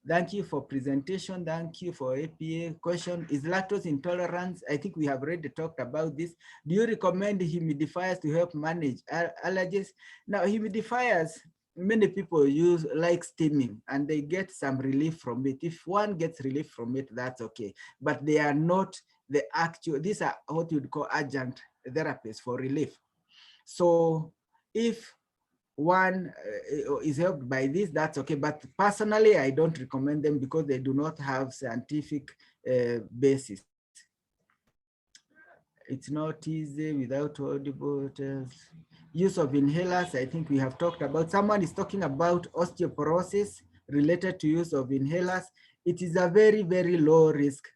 Speaker 1: Thank you for presentation. Thank you for APA question. Is lactose intolerance? I think we have already talked about this. Do you recommend humidifiers to help manage allergies? Now, humidifiers, many people use like steaming and they get some relief from it. If one gets relief from it, that's okay. But they are not the actual, these are what you'd call adjunct therapies for relief. So if one is helped by this, that's okay. But personally, I don't recommend them because they do not have scientific basis. It's not easy without audible use of inhalers. I think we have talked about. Someone is talking about osteoporosis related to use of inhalers. It is a very, very low risk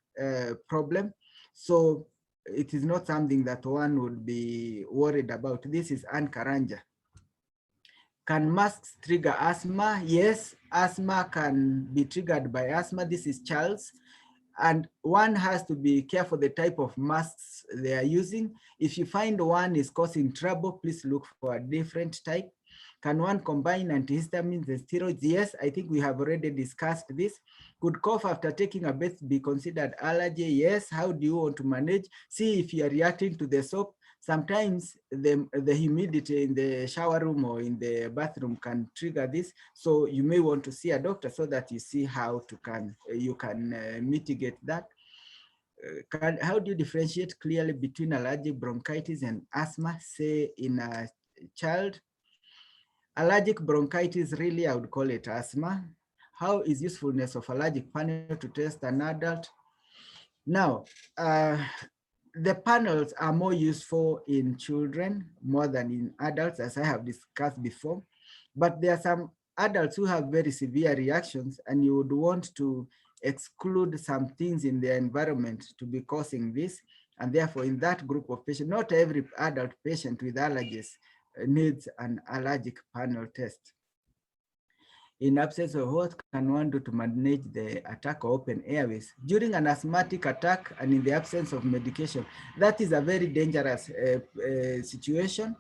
Speaker 1: problem. So it is not something that one would be worried about. This is Anne Karanja. Can masks trigger asthma? Yes, asthma can be triggered by asthma. This is Charles. And one has to be careful the type of masks they are using. If you find one is causing trouble, please look for a different type. Can one combine antihistamines and steroids? Yes, I think we have already discussed this. Could cough after taking a bath be considered allergy? Yes. How do you want to manage? See if you are reacting to the soap. Sometimes the humidity in the shower room or in the bathroom can trigger this. So you may want to see a doctor so that you see how you can mitigate that. How do you differentiate clearly between allergic bronchitis and asthma, say in a child? Allergic bronchitis, really, I would call it asthma. How is usefulness of allergic panel to test an adult? Now, the panels are more useful in children more than in adults, as I have discussed before. But there are some adults who have very severe reactions, and you would want to exclude some things in their environment to be causing this. And therefore, in that group of patients, not every adult patient with allergies needs an allergic panel test. In absence of what can one do to manage the attack or open airways? During an asthmatic attack and in the absence of medication, that is a very dangerous situation.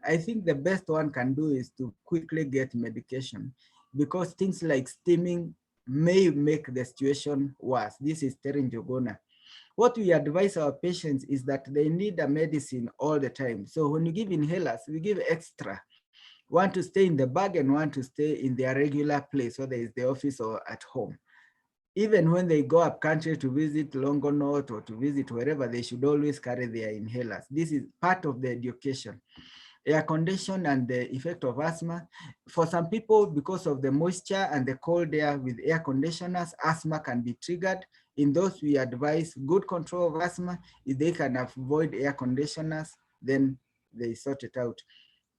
Speaker 1: I think the best one can do is to quickly get medication because things like steaming may make the situation worse. This is terenjogona. What we advise our patients is that they need a medicine all the time. So when you give inhalers, we give extra. One to stay in the bag and one to stay in their regular place, whether it's the office or at home. Even when they go up country to visit Longonot or to visit wherever, they should always carry their inhalers. This is part of the education. Air condition and the effect of asthma. For some people, because of the moisture and the cold air with air conditioners, asthma can be triggered. In those, we advise good control of asthma. If they can avoid air conditioners, then they sort it out.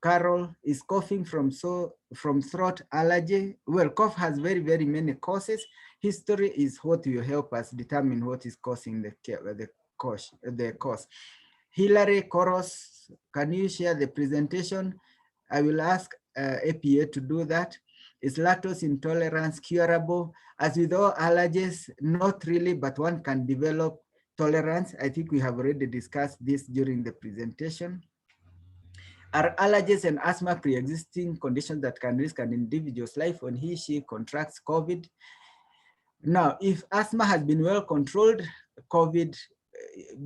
Speaker 1: Carol, is coughing from throat allergy? Well, cough has very, very many causes. History is what will help us determine what is causing the cause. Hilary Koros, can you share the presentation? I will ask APA to do that. Is lactose intolerance curable? As with all allergies, not really, but one can develop tolerance. I think we have already discussed this during the presentation. Are allergies and asthma pre-existing conditions that can risk an individual's life when he/she contracts COVID? Now, if asthma has been well controlled, COVID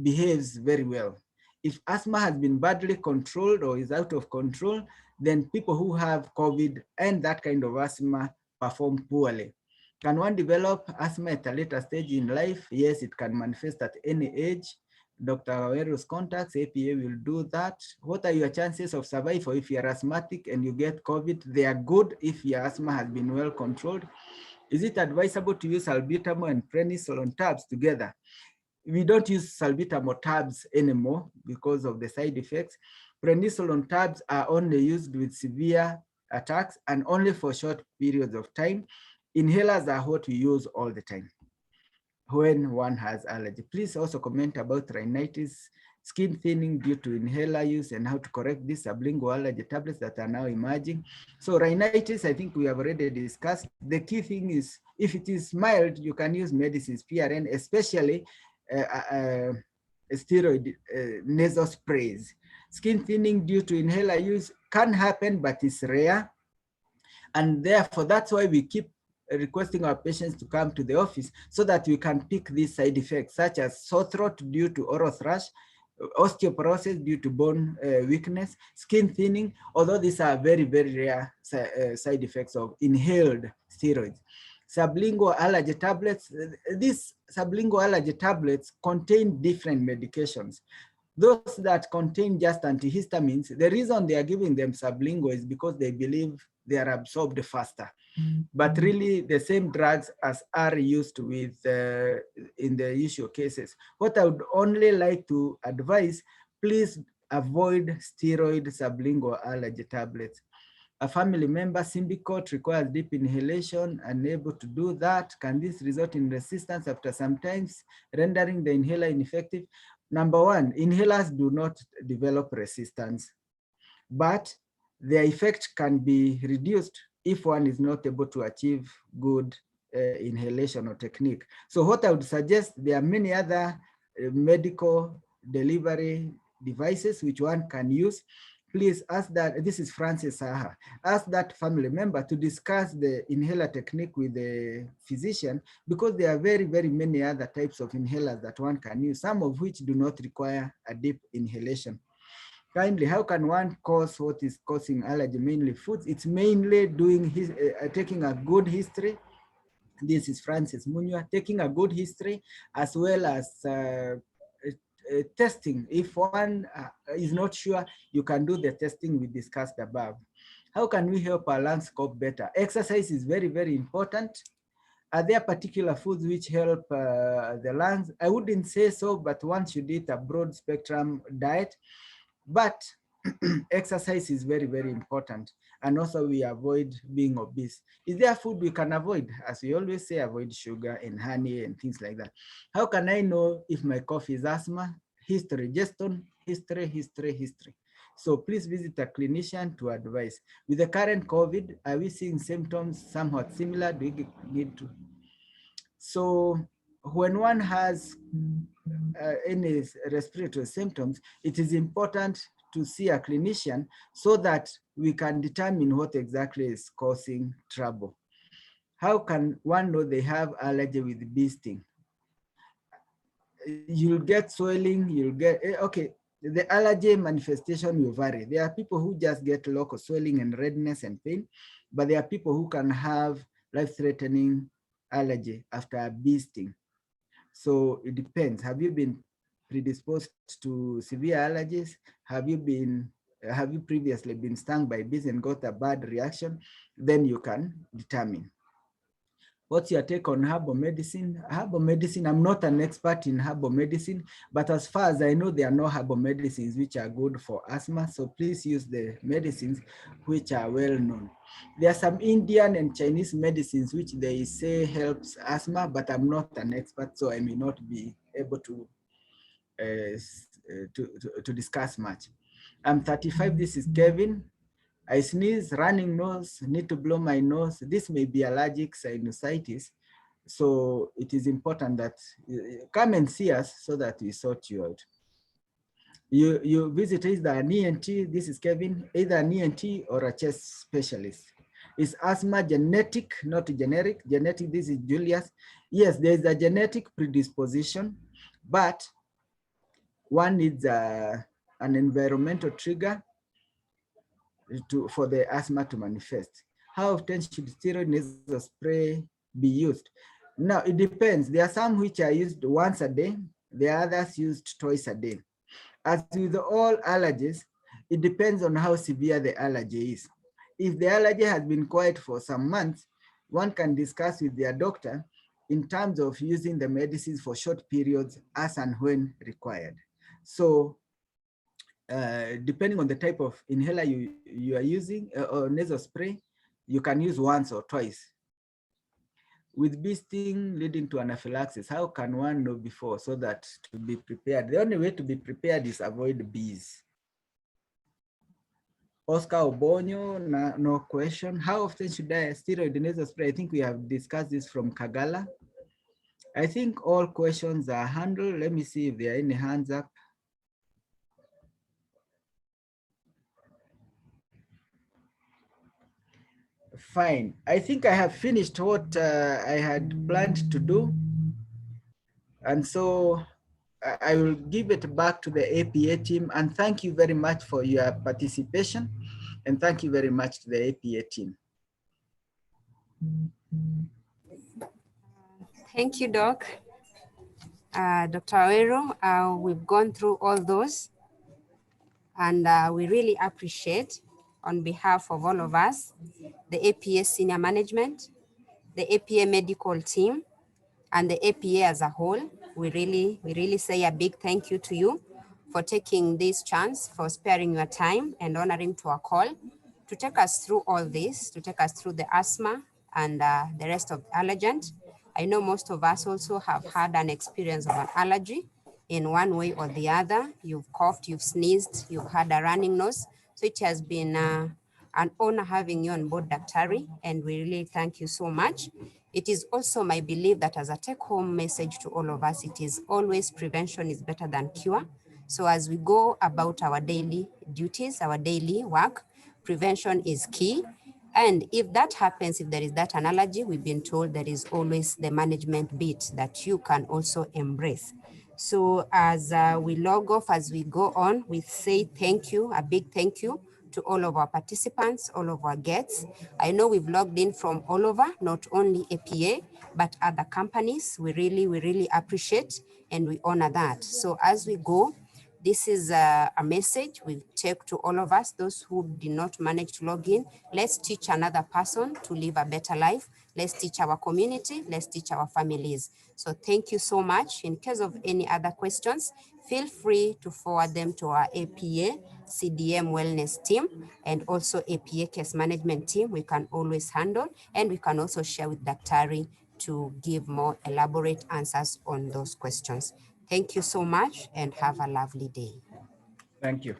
Speaker 1: behaves very well. If asthma has been badly controlled or is out of control, then people who have COVID and that kind of asthma perform poorly. Can one develop asthma at a later stage in life? Yes, it can manifest at any age. Dr. Waweru's contacts, APA will do that. What are your chances of survival if you're asthmatic and you get COVID? They are good if your asthma has been well controlled. Is it advisable to use salbutamol and prednisolone tabs together? We don't use salbutamol tabs anymore because of the side effects. Prednisolone tabs are only used with severe attacks and only for short periods of time. Inhalers are what we use all the time when one has allergy. Please also comment about rhinitis, skin thinning due to inhaler use, and how to correct these sublingual allergy tablets that are now emerging. So rhinitis, I think we have already discussed. The key thing is, if it is mild, you can use medicines, PRN, especially steroid nasal sprays. Skin thinning due to inhaler use can happen, but it's rare. And therefore, that's why we keep requesting our patients to come to the office so that we can pick these side effects, such as sore throat due to oral thrush, osteoporosis due to bone weakness, skin thinning, although these are very, very rare side effects of inhaled steroids. Sublingual allergy tablets, these sublingual allergy tablets contain different medications. Those that contain just antihistamines, the reason they are giving them sublingual is because they believe they are absorbed faster. But really the same drugs as are used with in the usual cases. What I would only like to advise, please avoid steroid sublingual allergy tablets. A family member, Symbicort, requires deep inhalation, unable to do that. Can this result in resistance after sometimes rendering the inhaler ineffective? Number one, inhalers do not develop resistance, but their effect can be reduced if one is not able to achieve good inhalation or technique. So what I would suggest, there are many other medical delivery devices which one can use. Please ask that, this is Francis Saha, ask that family member to discuss the inhaler technique with the physician, because there are very, very many other types of inhalers that one can use, some of which do not require a deep inhalation. Kindly, how can one cause what is causing allergy? Mainly foods. It's mainly doing taking a good history. This is Francis Munyi, taking a good history, as well as testing. If one is not sure, you can do the testing we discussed above. How can we help our lungs cope better? Exercise is very, very important. Are there particular foods which help the lungs? I wouldn't say so, but one should eat a broad spectrum diet. But exercise is very, very important. And also we avoid being obese. Is there food we can avoid? As we always say, avoid sugar and honey and things like that. How can I know if my cough is asthma? History, just on history. So please visit a clinician to advise. With the current COVID, are we seeing symptoms somewhat similar? Do we need to? So when one has any respiratory symptoms, it is important to see a clinician so that we can determine what exactly is causing trouble. How can one know they have allergy with bee sting? You'll get swelling, you'll get, okay, the allergy manifestation will vary. There are people who just get local swelling and redness and pain, but there are people who can have life-threatening allergy after a bee sting. So it depends. Have you been predisposed to severe allergies? Have you previously been stung by bees and got a bad reaction? Then you can determine. What's your take on herbal medicine? Herbal medicine, I'm not an expert in herbal medicine, but as far as I know, there are no herbal medicines which are good for asthma. So please use the medicines which are well known. There are some Indian and Chinese medicines which they say helps asthma, but I'm not an expert, so I may not be able to discuss much. I'm 35, this is Kevin. I sneeze, running nose, need to blow my nose. This may be allergic sinusitis. So it is important that you come and see us so that we sort you out. You visit either an ENT, this is Kevin, either an ENT or a chest specialist. Is asthma genetic, not generic? Genetic, this is Julius. Yes, there is a genetic predisposition, but one needs an environmental trigger for the asthma to manifest. How often should steroid nasal spray be used. Now, it depends. There are some which are used once a day, the others used twice a day. As with all allergies, it depends on how severe the allergy is. If the allergy has been quiet for some months, one can discuss with their doctor in terms of using the medicines for short periods as and when required. So depending on the type of inhaler you are using or nasal spray, you can use once or twice. With bee sting leading to anaphylaxis, how can one know before so that to be prepared? The only way to be prepared is avoid bees. Oscar Obonyo, no question. How often should I steroid nasal spray? I think we have discussed this from Kagala. I think all questions are handled. Let me see if there are any hands up. Fine. I think I have finished what I had planned to do. And so I will give it back to the APA team. And thank you very much for your participation. And thank you very much to the APA team.
Speaker 2: Thank you, Doc. Dr. Waweru, we've gone through all those, and we really appreciate, on behalf of all of us, the APA senior management, the APA medical team, and the APA as a whole. We really say a big thank you to you for taking this chance, for sparing your time and honoring to our call to take us through all this, to take us through the asthma and the rest of the allergens. I know most of us also have had an experience of an allergy in one way or the other. You've coughed, you've sneezed, you've had a running nose. So it has been an honor having you on board, Daktari, and we really thank you so much. It is also my belief that as a take-home message to all of us, it is always prevention is better than cure. So as we go about our daily duties, our daily work, prevention is key. And if that happens, if there is that allergy, we've been told there is always the management bit that you can also embrace. So as we log off, as we go on, we say thank you, a big thank you to all of our participants, all of our guests. I know we've logged in from all over, not only APA, but other companies. We really appreciate and we honor that. So as we go, this is a message we take to all of us, those who did not manage to log in. Let's teach another person to live a better life. Let's teach our community. Let's teach our families. So thank you so much. In case of any other questions, feel free to forward them to our APA CDM wellness team and also APA case management team. We can always handle, and we can also share with Daktari to give more elaborate answers on those questions. Thank you so much and have a lovely day.
Speaker 1: Thank you.